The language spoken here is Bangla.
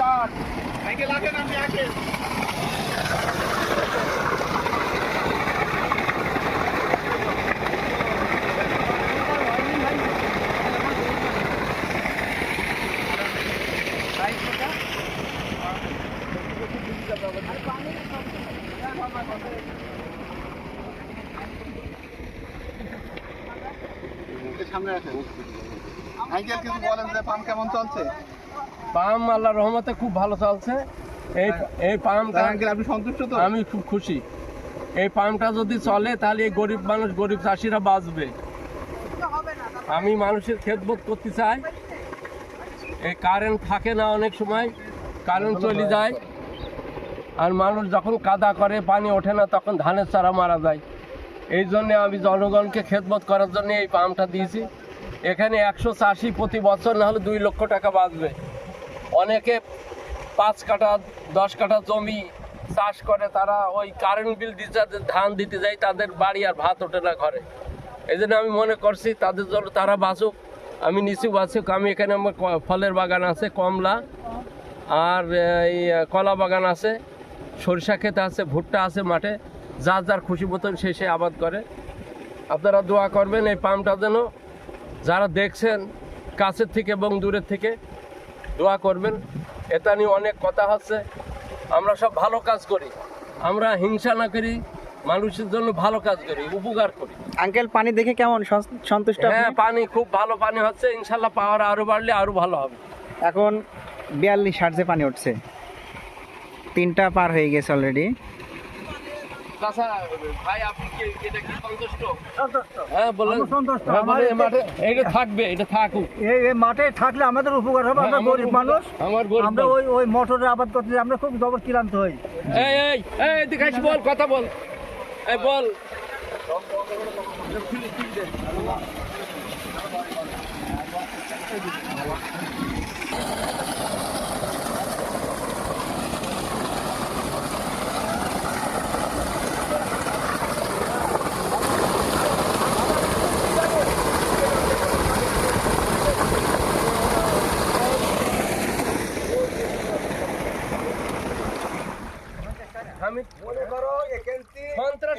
স্টার্ট। আগে লাগেন আপনি আগে। সামনে রাখেন। আঙ্কেল কিছু বলেন যে পাম্প কেমন চলছে? পাম্প আল্লাহর রহমতে খুব ভালো চলছে। এই পাম্পটা আঙ্কেল আপনি সন্তুষ্ট তো? আমি খুব খুশি। এই পাম্পটা যদি চলে তাহলে এই গরিব মানুষ, গরিব চাষিরা বাঁচবে। আমি মানুষের খেদমত করতে চাই। এই কারেন্ট থাকে না, অনেক সময় কারেন্ট চলে যায়, আর মানুষ যখন কাদা করে পানি ওঠে না তখন ধানের চারা মারা যায়। এই জন্য আমি জনগণকে খেদমত করার জন্য এই পাম্পটা দিয়েছি। এখানে 100 চাষি প্রতি বছর না হলে 2 লক্ষ টাকা বাঁচবে। অনেকে 5 কাঠা 10 কাঠা জমি চাষ করে, তারা ওই কারেন্ট বিল দিতে ধান দিতে যায়, তাদের বাড়ি আর ভাত ওঠে না ঘরে। এই জন্য আমি মনে করছি তাদের জন্য তারা বাঁচুক, আমি নিচু বাঁচুক। আমি এখানে আমার ফলের বাগান আছে, কমলা আর এই কলা বাগান আছে, সরিষা ক্ষেত আছে, ভুট্টা আছে মাঠে। যার যার খুশি মতন সে আবাদ করে। আপনারা দোয়া করবেন এই পাম্পটা যেন, যারা দেখছেন কাছের থেকে এবং দূরের থেকে, দোয়া করবেন। এটা নিয়ে অনেক কথা হচ্ছে। আমরা সব ভালো কাজ করি, আমরা হিংসা না করি, মানুষের জন্য ভালো কাজ করি, উপকার করি। আঙ্কেল পানি দেখে কেমন সন্তুষ্ট? হ্যাঁ, পানি খুব ভালো পানি হচ্ছে, ইনশাল্লাহ পাওয়ার আরো বাড়লে আরো ভালো হবে। এখন 42 হার্জে পানি উঠছে, 3টা পার হয়ে গেছে অলরেডি। ভাই আপনি কি এটা কি সন্তুষ্ট? হ্যাঁ বলেন। এটা থাকবে, এটা থাকুক। এই মাঠে থাকলে আমাদের উপকার হবে। আমরা গরিব মানুষ, আমরা ওই মোটরের আবাদ করতে আমরা খুব জবর ক্লান্ত হই। এই এদিকে এসে বল, কথা বল, এই বল। আমি মনে করো সন্ত্রাস